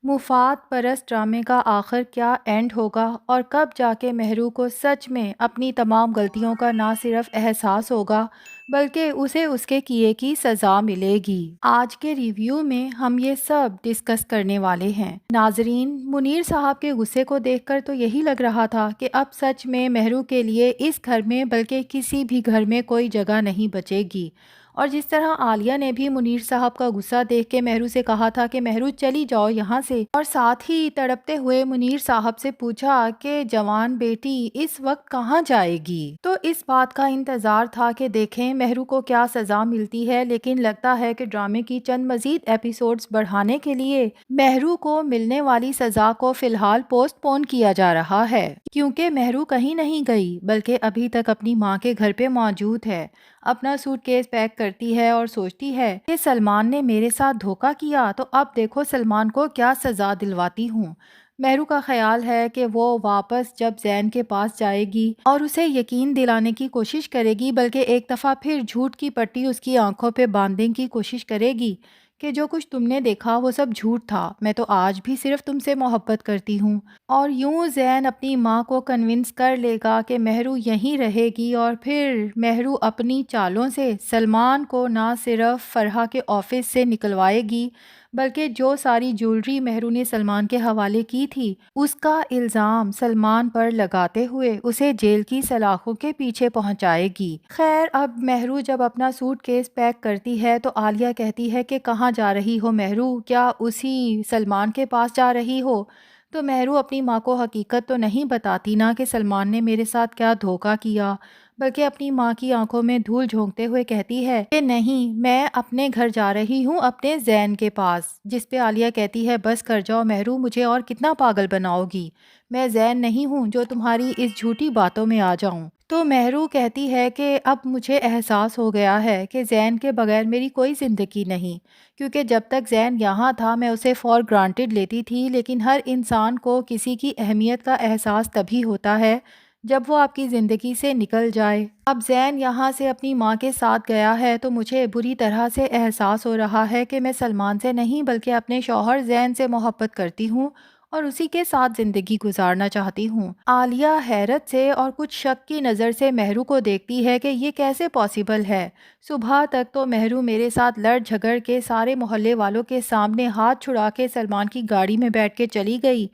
مفاد پرست ڈرامے کا آخر کیا اینڈ ہوگا اور کب جا کے مہرو کو سچ میں اپنی تمام غلطیوں کا نہ صرف احساس ہوگا بلکہ اسے اس کے کیے کی سزا ملے گی؟ آج کے ریویو میں ہم یہ سب ڈسکس کرنے والے ہیں۔ ناظرین، منیر صاحب کے غصے کو دیکھ کر تو یہی لگ رہا تھا کہ اب سچ میں مہرو کے لیے اس گھر میں بلکہ کسی بھی گھر میں کوئی جگہ نہیں بچے گی، اور جس طرح عالیہ نے بھی منیر صاحب کا غصہ دیکھ کے مہرو سے کہا تھا کہ مہرو چلی جاؤ یہاں سے، اور ساتھ ہی تڑپتے ہوئے منیر صاحب سے پوچھا کہ جوان بیٹی اس وقت کہاں جائے گی، تو اس بات کا انتظار تھا کہ دیکھیں مہرو کو کیا سزا ملتی ہے۔ لیکن لگتا ہے کہ ڈرامے کی چند مزید ایپیسوڈز بڑھانے کے لیے مہرو کو ملنے والی سزا کو فی الحال پوسٹ پون کیا جا رہا ہے، کیونکہ مہرو کہیں نہیں گئی بلکہ ابھی تک اپنی ماں کے گھر پہ موجود ہے۔ اپنا سوٹ کیس پیک کرتی ہے اور سوچتی ہے کہ سلمان نے میرے ساتھ دھوکہ کیا تو اب دیکھو سلمان کو کیا سزا دلواتی ہوں۔ مہرو کا خیال ہے کہ وہ واپس جب زین کے پاس جائے گی اور اسے یقین دلانے کی کوشش کرے گی، بلکہ ایک دفعہ پھر جھوٹ کی پٹی اس کی آنکھوں پہ باندھنے کی کوشش کرے گی کہ جو کچھ تم نے دیکھا وہ سب جھوٹ تھا، میں تو آج بھی صرف تم سے محبت کرتی ہوں، اور یوں زین اپنی ماں کو کنونس کر لے گا کہ مہرو یہیں رہے گی، اور پھر مہرو اپنی چالوں سے سلمان کو نہ صرف فرحہ کے آفس سے نکلوائے گی بلکہ جو ساری جیولری مہرو نے سلمان کے حوالے کی تھی اس کا الزام سلمان پر لگاتے ہوئے اسے جیل کی سلاخوں کے پیچھے پہنچائے گی۔ خیر، اب مہرو جب اپنا سوٹ کیس پیک کرتی ہے تو عالیہ کہتی ہے کہ کہاں جا رہی ہو مہرو، کیا اسی سلمان کے پاس جا رہی ہو؟ تو مہرو اپنی ماں کو حقیقت تو نہیں بتاتی نا کہ سلمان نے میرے ساتھ کیا دھوکہ کیا، بلکہ اپنی ماں کی آنکھوں میں دھول جھونکتے ہوئے کہتی ہے کہ نہیں، میں اپنے گھر جا رہی ہوں، اپنے زین کے پاس، جس پہ عالیہ کہتی ہے بس کر جاؤ مہرو، مجھے اور کتنا پاگل بناؤ گی، میں زین نہیں ہوں جو تمہاری اس جھوٹی باتوں میں آ جاؤں۔ تو مہرو کہتی ہے کہ اب مجھے احساس ہو گیا ہے کہ زین کے بغیر میری کوئی زندگی نہیں، کیونکہ جب تک زین یہاں تھا میں اسے فار گرانٹیڈ لیتی تھی، لیکن ہر انسان کو کسی کی اہمیت کا احساس تبھی ہوتا ہے جب وہ آپ کی زندگی سے نکل جائے۔ اب زین یہاں سے اپنی ماں کے ساتھ گیا ہے تو مجھے بری طرح سے احساس ہو رہا ہے کہ میں سلمان سے نہیں بلکہ اپنے شوہر زین سے محبت کرتی ہوں اور اسی کے ساتھ زندگی گزارنا چاہتی ہوں۔ عالیہ حیرت سے اور کچھ شک کی نظر سے مہرو کو دیکھتی ہے کہ یہ کیسے پاسبل ہے، صبح تک تو مہرو میرے ساتھ لڑ جھگڑ کے سارے محلے والوں کے سامنے ہاتھ چھڑا کے سلمان کی گاڑی میں بیٹھ کے چلی گئی،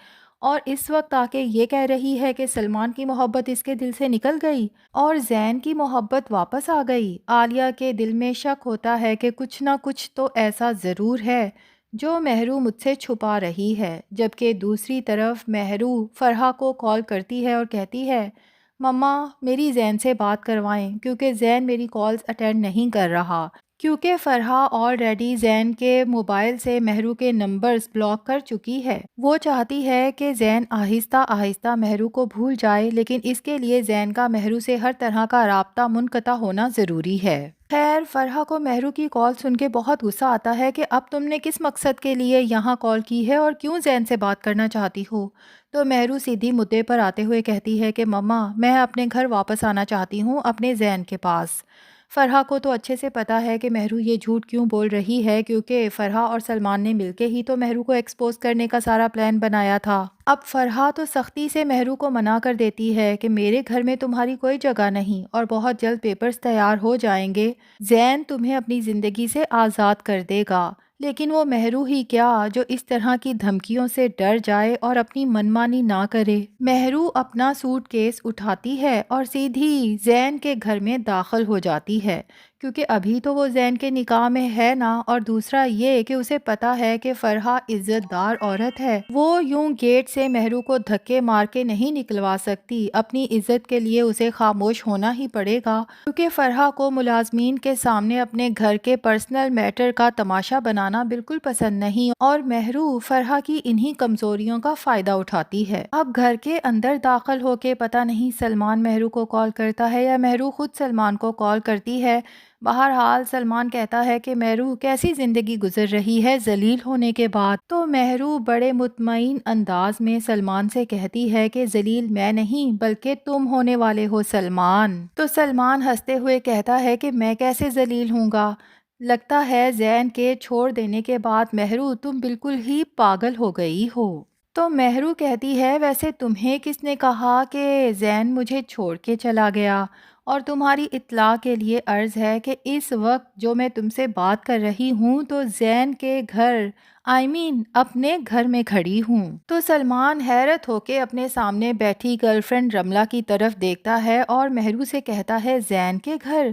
اور اس وقت آ کے یہ کہہ رہی ہے کہ سلمان کی محبت اس کے دل سے نکل گئی اور زین کی محبت واپس آ گئی۔ عالیہ کے دل میں شک ہوتا ہے کہ کچھ نہ کچھ تو ایسا ضرور ہے جو مہرو مجھ سے چھپا رہی ہے، جبکہ دوسری طرف مہرو فرحہ کو کال کرتی ہے اور کہتی ہے مما میری زین سے بات کروائیں، کیونکہ زین میری کالز اٹینڈ نہیں کر رہا، کیونکہ فرحہ آلریڈی زین کے موبائل سے مہرو کے نمبرز بلاک کر چکی ہے۔ وہ چاہتی ہے کہ زین آہستہ آہستہ مہرو کو بھول جائے، لیکن اس کے لیے زین کا مہرو سے ہر طرح کا رابطہ منقطع ہونا ضروری ہے۔ خیر، فرحہ کو مہرو کی کال سن کے بہت غصہ آتا ہے کہ اب تم نے کس مقصد کے لیے یہاں کال کی ہے اور کیوں زین سے بات کرنا چاہتی ہو؟ تو مہرو سیدھی مدعے پر آتے ہوئے کہتی ہے کہ مما میں اپنے گھر واپس آنا چاہتی ہوں، اپنے زین کے پاس۔ فرحہ کو تو اچھے سے پتا ہے کہ مہرو یہ جھوٹ کیوں بول رہی ہے، کیونکہ فرحہ اور سلمان نے مل کے ہی تو مہرو کو ایکسپوز کرنے کا سارا پلان بنایا تھا۔ اب فرحہ تو سختی سے مہرو کو منع کر دیتی ہے کہ میرے گھر میں تمہاری کوئی جگہ نہیں اور بہت جلد پیپرز تیار ہو جائیں گے، زین تمہیں اپنی زندگی سے آزاد کر دے گا۔ لیکن وہ مہرو ہی کیا جو اس طرح کی دھمکیوں سے ڈر جائے اور اپنی منمانی نہ کرے۔ مہرو اپنا سوٹ کیس اٹھاتی ہے اور سیدھی زین کے گھر میں داخل ہو جاتی ہے، کیونکہ ابھی تو وہ زین کے نکاح میں ہے نا، اور دوسرا یہ کہ اسے پتا ہے کہ فرحہ عزت دار عورت ہے، وہ یوں گیٹ سے مہرو کو دھکے مار کے نہیں نکلوا سکتی، اپنی عزت کے لیے اسے خاموش ہونا ہی پڑے گا، کیونکہ فرحہ کو ملازمین کے سامنے اپنے گھر کے پرسنل میٹر کا تماشا بنانا بالکل پسند نہیں، اور مہرو فرحہ کی انہی کمزوریوں کا فائدہ اٹھاتی ہے۔ اب گھر کے اندر داخل ہو کے پتہ نہیں سلمان مہرو کو کال کرتا ہے یا مہرو خود سلمان کو کال کرتی ہے، بہرحال سلمان کہتا ہے کہ مہرو کیسی زندگی گزر رہی ہے ذلیل ہونے کے بعد، تو مہرو بڑے مطمئن انداز میں سلمان سے کہتی ہے کہ ذلیل میں نہیں بلکہ تم ہونے والے ہو سلمان۔ تو سلمان ہنستے ہوئے کہتا ہے کہ میں کیسے ذلیل ہوں گا، لگتا ہے زین کے چھوڑ دینے کے بعد مہرو تم بالکل ہی پاگل ہو گئی ہو۔ تو مہرو کہتی ہے ویسے تمہیں کس نے کہا کہ زین مجھے چھوڑ کے چلا گیا؟ اور تمہاری اطلاع کے لیے عرض ہے کہ اس وقت جو میں تم سے بات کر رہی ہوں تو زین کے گھر اپنے گھر میں کھڑی ہوں۔ تو سلمان حیرت ہو کے اپنے سامنے بیٹھی گرل فرینڈ رملہ کی طرف دیکھتا ہے اور مہرو سے کہتا ہے زین کے گھر؟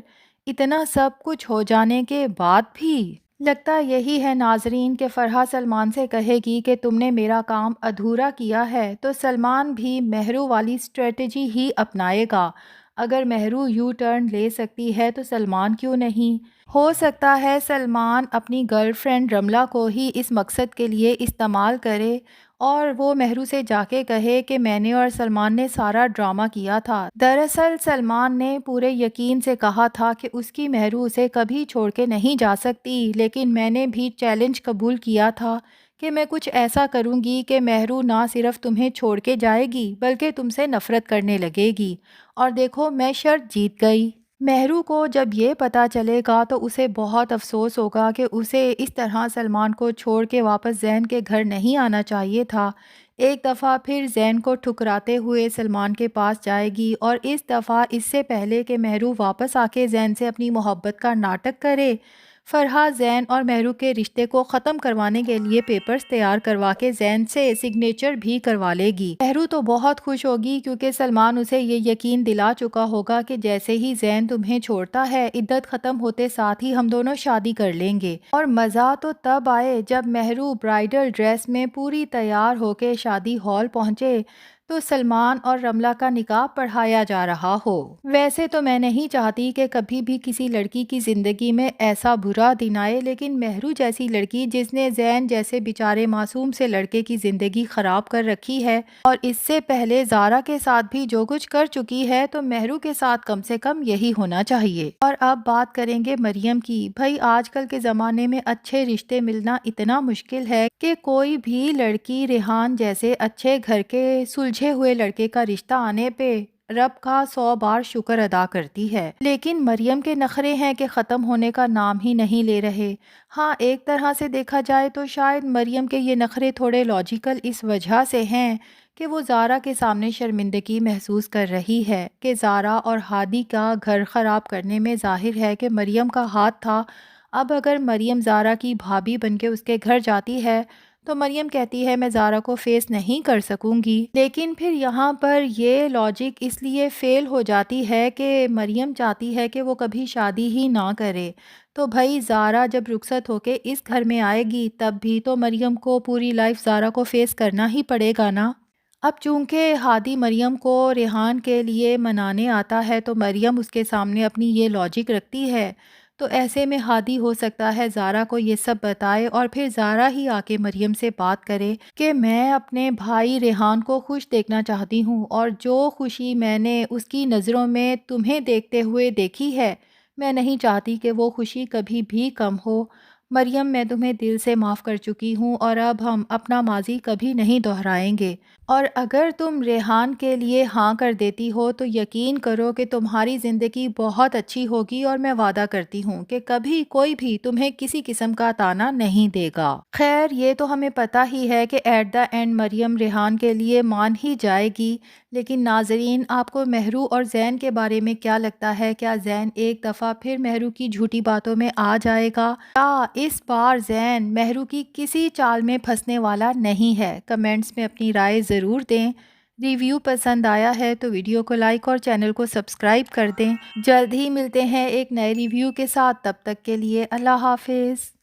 اتنا سب کچھ ہو جانے کے بعد بھی؟ لگتا یہی ہے ناظرین کہ فرحہ سلمان سے کہے گی کہ تم نے میرا کام ادھورا کیا ہے، تو سلمان بھی مہرو والی اسٹریٹجی ہی اپنائے گا۔ اگر مہرو یو ٹرن لے سکتی ہے تو سلمان کیوں نہیں؟ ہو سکتا ہے سلمان اپنی گرل فرینڈ رملہ کو ہی اس مقصد کے لیے استعمال کرے اور وہ مہرو سے جا کے کہے کہ میں نے اور سلمان نے سارا ڈرامہ کیا تھا۔ دراصل سلمان نے پورے یقین سے کہا تھا کہ اس کی مہرو اسے کبھی چھوڑ کے نہیں جا سکتی، لیکن میں نے بھی چیلنج قبول کیا تھا کہ میں کچھ ایسا کروں گی کہ مہرو نہ صرف تمہیں چھوڑ کے جائے گی بلکہ تم سے نفرت کرنے لگے گی، اور دیکھو میں شرط جیت گئی۔ مہرو کو جب یہ پتہ چلے گا تو اسے بہت افسوس ہوگا کہ اسے اس طرح سلمان کو چھوڑ کے واپس زین کے گھر نہیں آنا چاہیے تھا۔ ایک دفعہ پھر زین کو ٹھکراتے ہوئے سلمان کے پاس جائے گی، اور اس دفعہ اس سے پہلے کہ مہرو واپس آ کے زین سے اپنی محبت کا ناٹک کرے، فرحہ زین اور مہرو کے رشتے کو ختم کروانے کے لیے پیپرز تیار کروا کے زین سے سگنیچر بھی کروا لے گی۔ مہرو تو بہت خوش ہوگی کیونکہ سلمان اسے یہ یقین دلا چکا ہوگا کہ جیسے ہی زین تمہیں چھوڑتا ہے عدت ختم ہوتے ساتھ ہی ہم دونوں شادی کر لیں گے۔ اور مزہ تو تب آئے جب مہرو برائڈل ڈریس میں پوری تیار ہو کے شادی ہال پہنچے تو سلمان اور رملہ کا نکاح پڑھایا جا رہا ہو۔ ویسے تو میں نہیں چاہتی کہ کبھی بھی کسی لڑکی کی زندگی میں ایسا برا دن آئے، لیکن مہرو جیسی لڑکی جس نے زین جیسے بیچارے معصوم سے لڑکے کی زندگی خراب کر رکھی ہے اور اس سے پہلے زارا کے ساتھ بھی جو کچھ کر چکی ہے، تو مہرو کے ساتھ کم سے کم یہی ہونا چاہیے۔ اور اب بات کریں گے مریم کی۔ بھائی آج کل کے زمانے میں اچھے رشتے ملنا اتنا مشکل ہے کہ کوئی بھی لڑکی ریحان جیسے اچھے گھر کے سلجھے ہوئے لڑکے کا رشتہ آنے پہ رب کا 100 بار شکر ادا کرتی ہے، لیکن مریم کے نخرے ہیں کہ ختم ہونے کا نام ہی نہیں لے رہے۔ ہاں ایک طرح سے دیکھا جائے تو شاید مریم کے یہ نخرے تھوڑے لاجیکل اس وجہ سے ہیں کہ وہ زارا کے سامنے شرمندگی محسوس کر رہی ہے کہ زارا اور ہادی کا گھر خراب کرنے میں ظاہر ہے کہ مریم کا ہاتھ تھا۔ اب اگر مریم زارا کی بھابھی بن کے اس کے گھر جاتی ہے تو مریم کہتی ہے میں زارا کو فیس نہیں کر سکوں گی، لیکن پھر یہاں پر یہ لاجک اس لیے فیل ہو جاتی ہے کہ مریم چاہتی ہے کہ وہ کبھی شادی ہی نہ کرے، تو بھائی زارا جب رخصت ہو کے اس گھر میں آئے گی تب بھی تو مریم کو پوری لائف زارا کو فیس کرنا ہی پڑے گا نا۔ اب چونکہ ہادی مریم کو ریحان کے لیے منانے آتا ہے تو مریم اس کے سامنے اپنی یہ لاجک رکھتی ہے، تو ایسے میں ہادی ہو سکتا ہے زارا کو یہ سب بتائے اور پھر زارا ہی آ کے مریم سے بات کرے کہ میں اپنے بھائی ریحان کو خوش دیکھنا چاہتی ہوں، اور جو خوشی میں نے اس کی نظروں میں تمہیں دیکھتے ہوئے دیکھی ہے میں نہیں چاہتی کہ وہ خوشی کبھی بھی کم ہو۔ مریم میں تمہیں دل سے معاف کر چکی ہوں اور اب ہم اپنا ماضی کبھی نہیں دہرائیں گے، اور اگر تم ریحان کے لیے ہاں کر دیتی ہو تو یقین کرو کہ تمہاری زندگی بہت اچھی ہوگی، اور میں وعدہ کرتی ہوں کہ کبھی کوئی بھی تمہیں کسی قسم کا طعنہ نہیں دے گا۔ خیر یہ تو ہمیں پتہ ہی ہے کہ ایٹ دا اینڈ مریم ریحان کے لیے مان ہی جائے گی، لیکن ناظرین آپ کو مہرو اور زین کے بارے میں کیا لگتا ہے؟ کیا زین ایک دفعہ پھر مہرو کی جھوٹی باتوں میں آ جائے گا، یا اس بار زین مہرو کی کسی چال میں پھنسنے والا نہیں ہے؟ کمنٹس میں اپنی رائے ضرور دیں۔ ریویو پسند آیا ہے تو ویڈیو کو لائک اور چینل کو سبسکرائب کر دیں۔ جلد ہی ملتے ہیں ایک نئے ریویو کے ساتھ، تب تک کے لیے اللہ حافظ۔